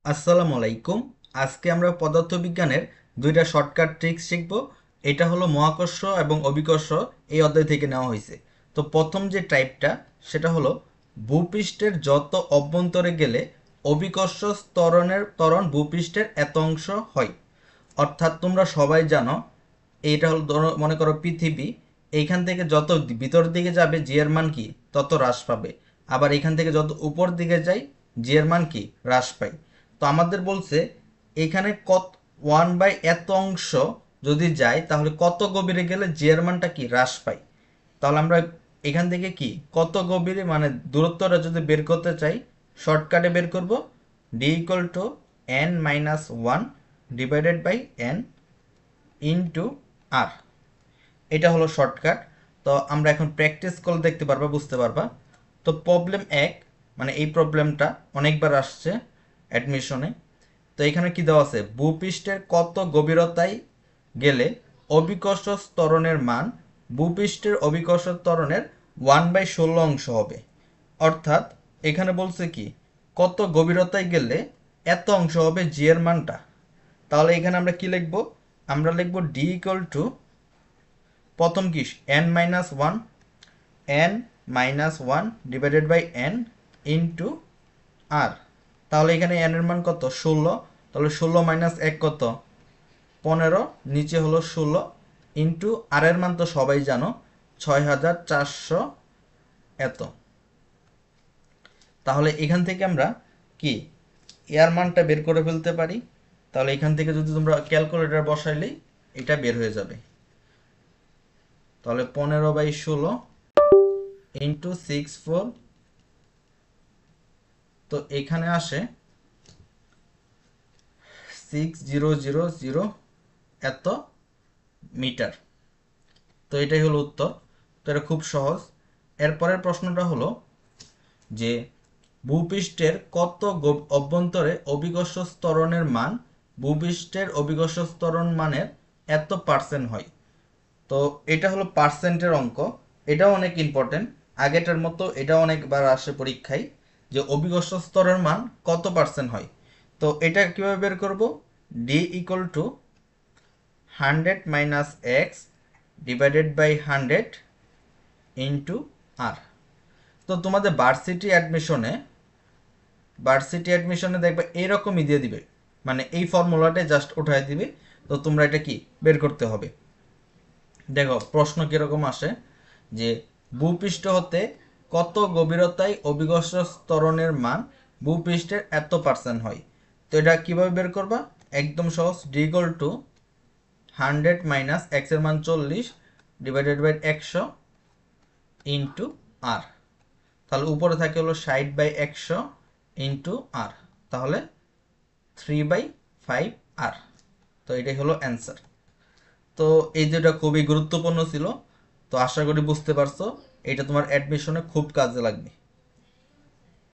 আসসালামু আলাইকুম। আজকে আমরা পদার্থবিজ্ঞানের দুইটা শর্টকাট ট্রিক্স শিখব। এটা হলো মহাকর্ষ এবং অভিকর্ষ, এই অধ্যায় থেকে নেওয়া হয়েছে। তো প্রথম যে টাইপটা সেটা হলো ভূপৃষ্ঠের যত অভ্যন্তরে গেলে অভিকর্ষ ত্বরণ ভূপৃষ্ঠের এত অংশ হয়। অর্থাৎ তোমরা সবাই জানো এইটা হলো মনে করো পৃথিবী, এইখান থেকে যত ভিতর দিকে যাবে জি এর মান কি তত হ্রাস পাবে। আবার এখান থেকে যত উপর দিকে যাই জি এর মান কি হ্রাস পায়। তো আমাদের বলছে এখানে কত 1/, এত অংশ যদি যায় তাহলে কত গভীরে গেলে জি এর মানটা কি হ্রাস পায়। তাহলে আমরা এখান থেকে কি কত গভীরে মানে দূরত্বটা যদি বের করতে চাই শর্টকাটে বের করব, D equal to n-1 divided by n into R. এটা হলো শর্টকাট। তো আমরা এখন প্র্যাকটিস করলে দেখতে পারবা, বুঝতে পারবা। তো প্রবলেম 1, মানে এই প্রবলেমটা অনেকবার আসছে অ্যাডমিশনে। তো এখানে কি দেওয়া আছে, ভূপৃষ্ঠের কত গভীরতায় গেলে অভিকর্ষ ত্বরণের মান ভূপৃষ্ঠের অভিকর্ষ ত্বরণের 1/16 অংশ হবে। অর্থাৎ এখানে বলছে কি কত গভীরতায় গেলে এত অংশ হবে জি এর মানটা। তাহলে এখানে আমরা কি লিখব, আমরা লিখব ডি ইকুয়াল টু প্রথম কি n-1, n-1 divided by n into R. তাহলে এখানে n এর মান কত 16, তাহলে 16 মাইনাস 1 কত 15, নিচে হলো 16 ইন্টু আর এর মান তো সবাই জানো 6400 এত। তাহলে এখান থেকে আমরা কি এর মানটা বের করে ফেলতে পারি। তাহলে এখান থেকে যদি তোমরা ক্যালকুলেটর বসাইলেই এটা বের হয়ে যাবে। তাহলে 15/16 ইন্টু 64, তো এখানে আসে 6000 এত মিটার। তো এটাই হলো উত্তর। তো এটা খুব সহজ। এরপরের প্রশ্নটা হলো যে ভূপৃষ্ঠের কত অভ্যন্তরে অভিকর্ষ ত্বরণের মান ভূপৃষ্ঠের অভিকর্ষ ত্বরণ মানের এত পার্সেন্ট হয়। তো এটা হলো পার্সেন্টের অঙ্ক। এটাও অনেক ইম্পর্টেন্ট, আগেটার মতো এটা অনেকবার আসে পরীক্ষায় যে অভিকর্ষ স্তরের মান কত পার্সেন্ট হয়। তো এটা কিভাবে বের করব, D equal to 100 minus X divided by 100 into R. তো তোমাদের ভার্সিটি অ্যাডমিশনে দেখবে এইরকমই দিয়ে দিবে, মানে এই ফর্মুলাটা জাস্ট উঠাই দিবে। তো তোমরা এটা কি বের করতে হবে। দেখো প্রশ্ন কিরকম আসে যে ভূপৃষ্ঠ হতে কত গভীরতায় অভিকর্ষ ত্বরণের মান ভূপৃষ্ঠের এত পার্সেন্ট হয়। তো এটা কিভাবে বের করবা, একদম সহজ, D equal to 100 minus x এর মান 40 ডিভাইডেড বাই 100 ইন্টু আর। তাহলে উপরে থাকে হলো 60/100 ইন্টু আর, তাহলে 3/5 আর। তো এটাই হলো অ্যান্সার। তো এই যেটা খুবই গুরুত্বপূর্ণ ছিল। তো আশা করি বুঝতে পারছো, এটা তোমার অ্যাডমিশনে খুব কাজে লাগবে।